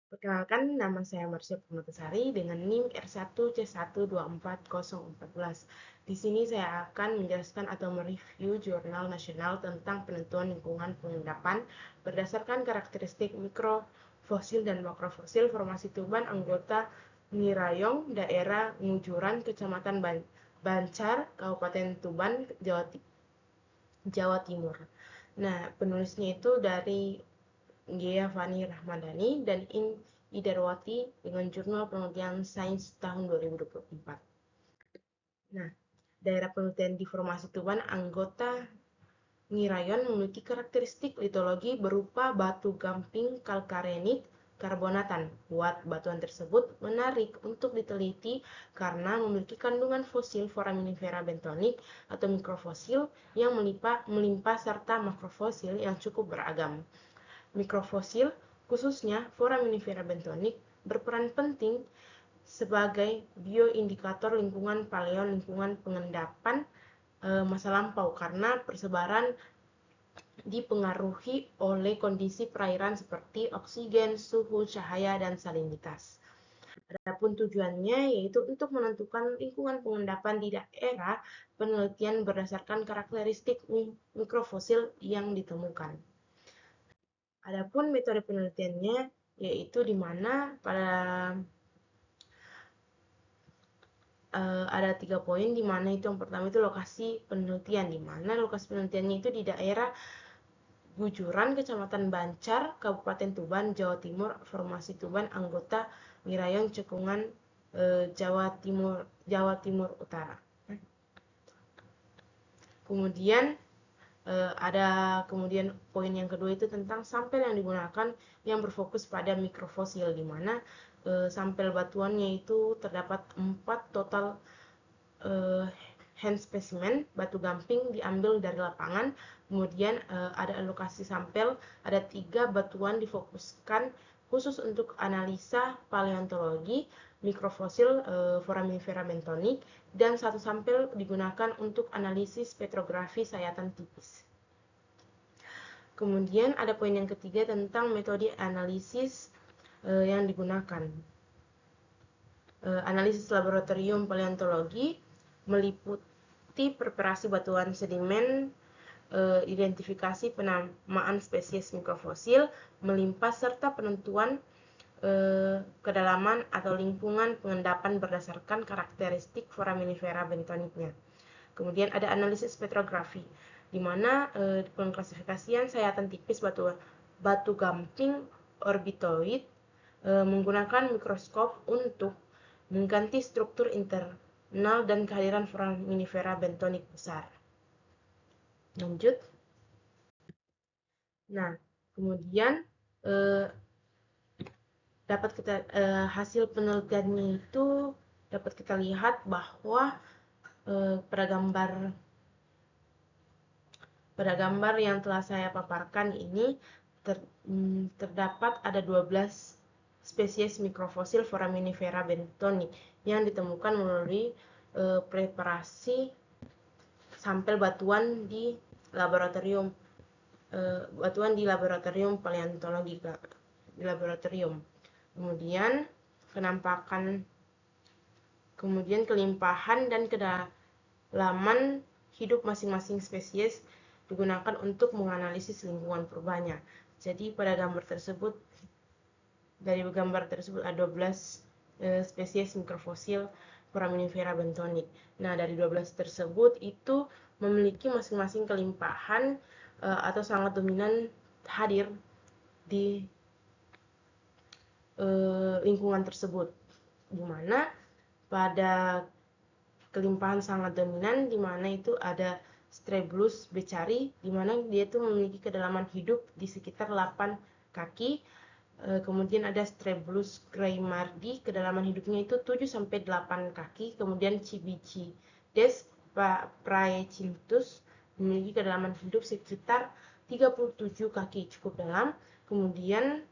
Perkenalkan, nama saya Marsha Permatasari dengan NIM R1C124014. Di sini saya akan menjelaskan atau mereview jurnal nasional tentang penentuan lingkungan pengendapan berdasarkan karakteristik mikrofosil dan makrofosil formasi tuban anggota Ngirayong, daerah Ngujuran, Kecamatan Bancar, Kabupaten Tuban, Jawa Timur. Nah, penulisnya itu dari Ghea Fani Rahmadani dan Ida Darwati dengan Jurnal Penelitian Sains tahun 2024. Nah, daerah penelitian di Formasi Tuban anggota Ngirayon memiliki karakteristik litologi berupa batu gamping kalkarenik karbonatan. Buat batuan tersebut menarik untuk diteliti karena memiliki kandungan fosil foraminifera bentonik atau mikrofosil yang melimpah serta makrofosil yang cukup beragam. Mikrofosil, khususnya foraminifera bentonik, berperan penting sebagai bioindikator lingkungan paleon lingkungan pengendapan masa lampau karena persebaran dipengaruhi oleh kondisi perairan seperti oksigen, suhu, cahaya, dan salinitas. Adapun tujuannya yaitu untuk menentukan lingkungan pengendapan di daerah penelitian berdasarkan karakteristik mikrofosil yang ditemukan. Adapun metode penelitiannya yaitu di mana pada ada 3 poin di mana itu yang pertama itu lokasi penelitian, di mana lokasi penelitiannya itu di daerah Gujuran, Kecamatan Bancar, Kabupaten Tuban, Jawa Timur, Formasi Tuban, anggota Wirayong Cekungan, Jawa Timur Utara. Kemudian ada kemudian poin yang kedua itu tentang sampel yang digunakan yang berfokus pada mikrofosil, di mana sampel batuannya itu terdapat 4 total hand specimen batu gamping diambil dari lapangan. Kemudian ada alokasi sampel, ada 3 batuan difokuskan khusus untuk analisa paleontologi, mikrofosil foraminifera bentonik, dan 1 sampel digunakan untuk analisis petrografi sayatan tipis. Kemudian ada poin yang ketiga tentang metode analisis yang digunakan. Analisis laboratorium paleontologi meliputi preparasi batuan sedimen, identifikasi penamaan spesies mikrofosil, melimpah serta penentuan kedalaman atau lingkungan pengendapan berdasarkan karakteristik foraminifera bentoniknya. Kemudian ada analisis petrografi, di mana pengklasifikasian sayatan tipis batu gamping orbitoid menggunakan mikroskop untuk mengganti struktur internal dan kehadiran foraminifera bentonik besar. Lanjut. Nah, kemudian hasil penelitiannya itu dapat kita lihat bahwa pada gambar yang telah saya paparkan ini terdapat ada 12 spesies mikrofosil foraminifera bentonik yang ditemukan melalui preparasi sampel batuan di laboratorium paleontologi di laboratorium. Kemudian kelimpahan dan kedalaman hidup masing-masing spesies digunakan untuk menganalisis lingkungan purbanya. Jadi pada gambar tersebut ada 12 spesies mikrofosil foraminifera bentonik. Nah, dari 12 tersebut itu memiliki masing-masing kelimpahan atau sangat dominan hadir di lingkungan tersebut, di mana pada kelimpahan sangat dominan di mana itu ada Strabelus becari, di mana dia itu memiliki kedalaman hidup di sekitar 8 kaki. Kemudian ada Strabelus graymardi, kedalaman hidupnya itu 7-8 kaki. Kemudian Cibichides praecynthus memiliki kedalaman hidup sekitar 37 kaki, cukup dalam. Kemudian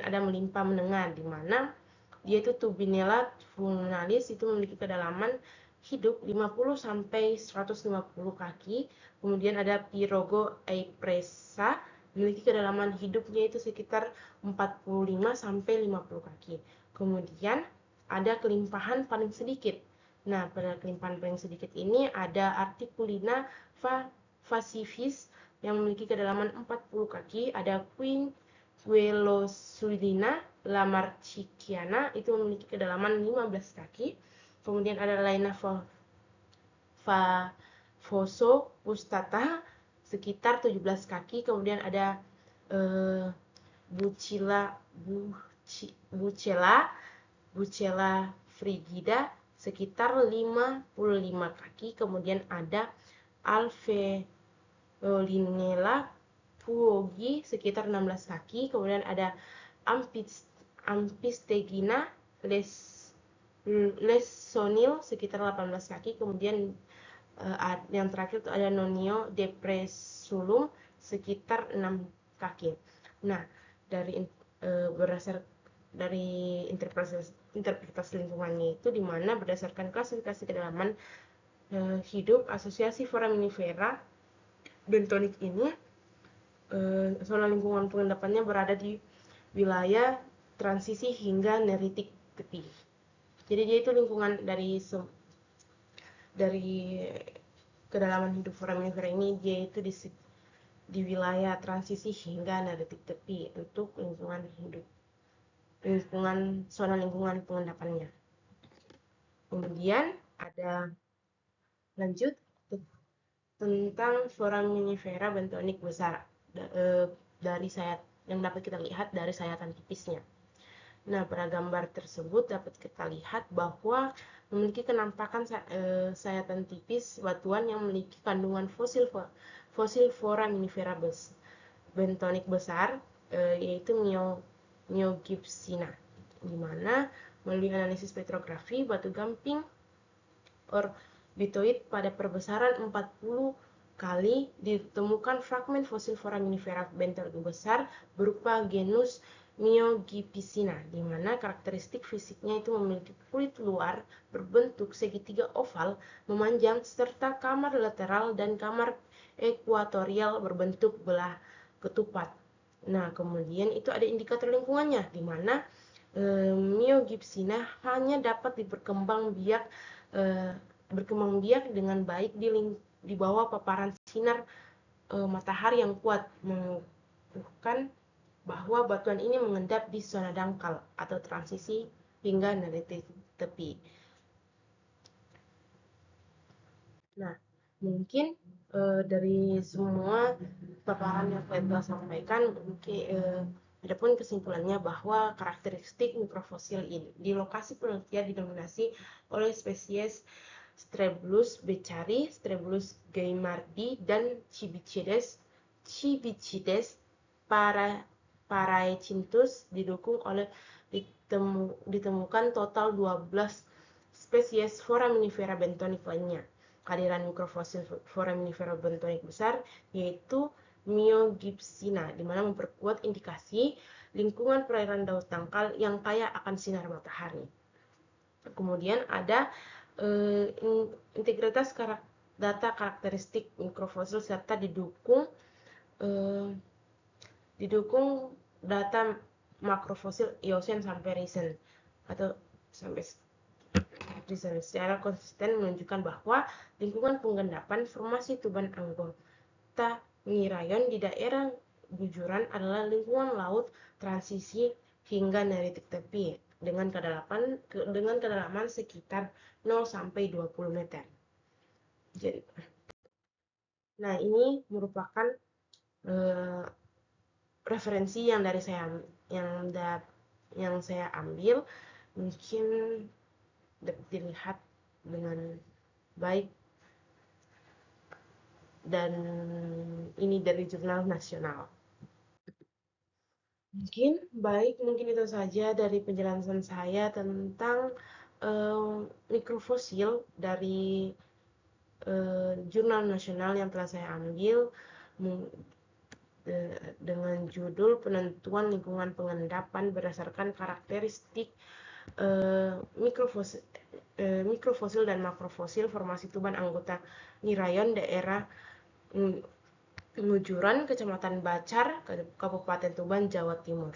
ada melimpah menengah, di mana dia itu Tubinella vulnalis itu memiliki kedalaman hidup 50-150 kaki. Kemudian ada Pyrogo eipressa memiliki kedalaman hidupnya itu sekitar 45 sampai 50 kaki. Kemudian ada kelimpahan paling sedikit. Nah, pada kelimpahan paling sedikit ini ada Articulina fascivis yang memiliki kedalaman 40 kaki, ada Queen Velosulina lamarckiana itu memiliki kedalaman 15 kaki. Kemudian ada Laina Fosso pustata sekitar 17 kaki. Kemudian ada Bucella frigida sekitar 55 kaki. Kemudian ada Alveolinella puogi sekitar 16 kaki. Kemudian ada Ampistegina Lesonil sekitar 18 kaki. Kemudian yang terakhir itu ada Nonio depressulum sekitar 6 kaki. Nah, berdasar dari interpretasi lingkungannya itu dimana berdasarkan klasifikasi kedalaman hidup asosiasi foraminifera bentonik ini, zona lingkungan pengendapannya berada di wilayah transisi hingga neritik tepi. Jadi dia itu lingkungan dari kedalaman hidup foraminifera ini, dia itu di wilayah transisi hingga neritik tepi untuk zona lingkungan pengendapannya. Kemudian ada lanjut tentang foraminifera bentonik besar dari sayat yang dapat kita lihat dari sayatan tipisnya. Nah, pada gambar tersebut dapat kita lihat bahwa memiliki kenampakan sayatan tipis batuan yang memiliki kandungan fosil foraminifera bentonik besar, yaitu Myogypsina, di mana melalui analisis petrografi batu gamping orbitoid pada perbesaran 40 kali ditemukan fragmen fosil foraminifera bentonik besar berupa genus Myogypsina, di mana karakteristik fisiknya itu memiliki kulit luar berbentuk segitiga oval memanjang serta kamar lateral dan kamar ekuatorial berbentuk belah ketupat. Nah, kemudian itu ada indikator lingkungannya, di mana Myogypsina hanya dapat berkembang biak dengan baik di bawah paparan sinar matahari yang kuat, menunjukkan bahwa batuan ini mengendap di zona dangkal atau transisi hingga neritik tepi. Nah, mungkin dari semua paparan yang saya telah sampaikan, adapun kesimpulannya bahwa karakteristik mikrofosil ini di lokasi penelitian didominasi oleh spesies Strelbulus becari, Strelbulus gaymardi, dan Cibichides paraecinthus, ditemukan total 12 spesies foraminifera bentonik lainnya. Kehadiran mikrofosil foraminifera bentonik besar yaitu Myogypsina, di mana memperkuat indikasi lingkungan perairan laut dangkal yang kaya akan sinar matahari. Kemudian ada integritas data karakteristik mikrofosil serta didukung data makrofosil Eocene sampai Recent atau sampai secara konsisten menunjukkan bahwa lingkungan penggendapan formasi tuban anggota Ngirayon di daerah gujuran adalah lingkungan laut transisi hingga neritik tepi dengan kedalaman sekitar 0 sampai 20 meter. Jadi, nah, ini merupakan referensi yang saya ambil, mungkin dapat dilihat dengan baik, dan ini dari jurnal nasional. Mungkin itu saja dari penjelasan saya tentang mikrofosil dari jurnal nasional yang telah saya ambil dengan judul penentuan lingkungan pengendapan berdasarkan karakteristik mikrofosil dan makrofosil formasi tuban anggota Ngirayon daerah Ngujuran, Kecamatan Bacar, Kabupaten Tuban, Jawa Timur.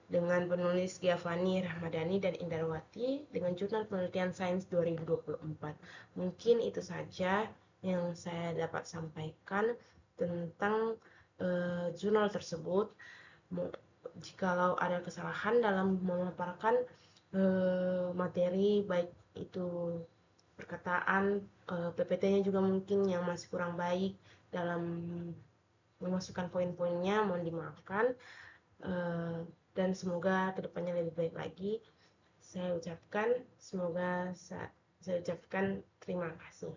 Dengan penulis Giovanni Rahmadani dan Indarwati dengan jurnal penelitian sains 2024. Mungkin itu saja yang saya dapat sampaikan tentang jurnal tersebut. Jikalau ada kesalahan dalam memaparkan materi, baik itu perkataan, PPT-nya juga mungkin yang masih kurang baik dalam memasukkan poin-poinnya, mohon dimaafkan. Dan semoga kedepannya lebih baik lagi. Saya ucapkan terima kasih.